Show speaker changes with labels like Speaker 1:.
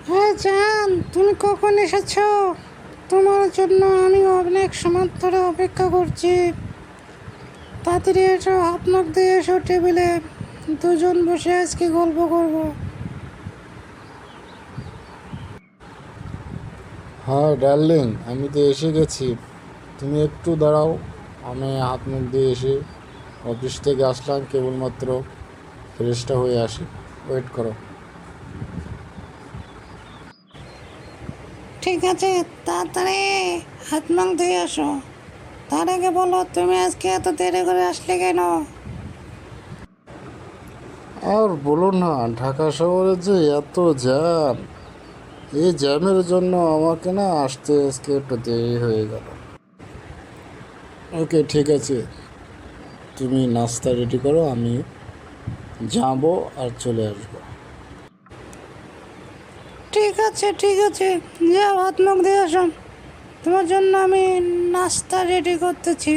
Speaker 1: হ্যাঁ জান, তুমি কখন এসেছো? তোমার জন্য আমি অনেক সময় ধরে অপেক্ষা করছি। তাড়াতাড়ি এসো, হাত মুখ দিয়ে এসো টেবিলে। দুজন বসে আজকে গল্প করব।
Speaker 2: হ্যাঁ ডার্লিং, আমি তো এসে গেছি। তুমি একটু দাঁড়াও, আমি হাত মুখ দিয়ে এসে অফিস থেকে আসলাম কেবলমাত্র, ফ্রেশটা হয়ে আসি। ওয়েট করো।
Speaker 1: ঠিক আছে, তাড়াতাড়ি হাত মুখ দিয়ে আসো। তার আগে বলো, তুমি আজকে এত দেরি করে আসলে কেন?
Speaker 2: আর বলো না, ঢাকা শহরে যে এত জ্যাম, এই জ্যামের জন্য আমাকে না আসতে আজকে একটু দেরি হয়ে গেল। ওকে ঠিক আছে, তুমি নাস্তা রেডি করো, আমি যাবো আর চলে আসবো।
Speaker 1: ঠিক আছে, ঠিক আছে, যাও হাত মুখ দিয়ে আসো। তোমার জন্য আমি নাস্তা রেডি করতেছি।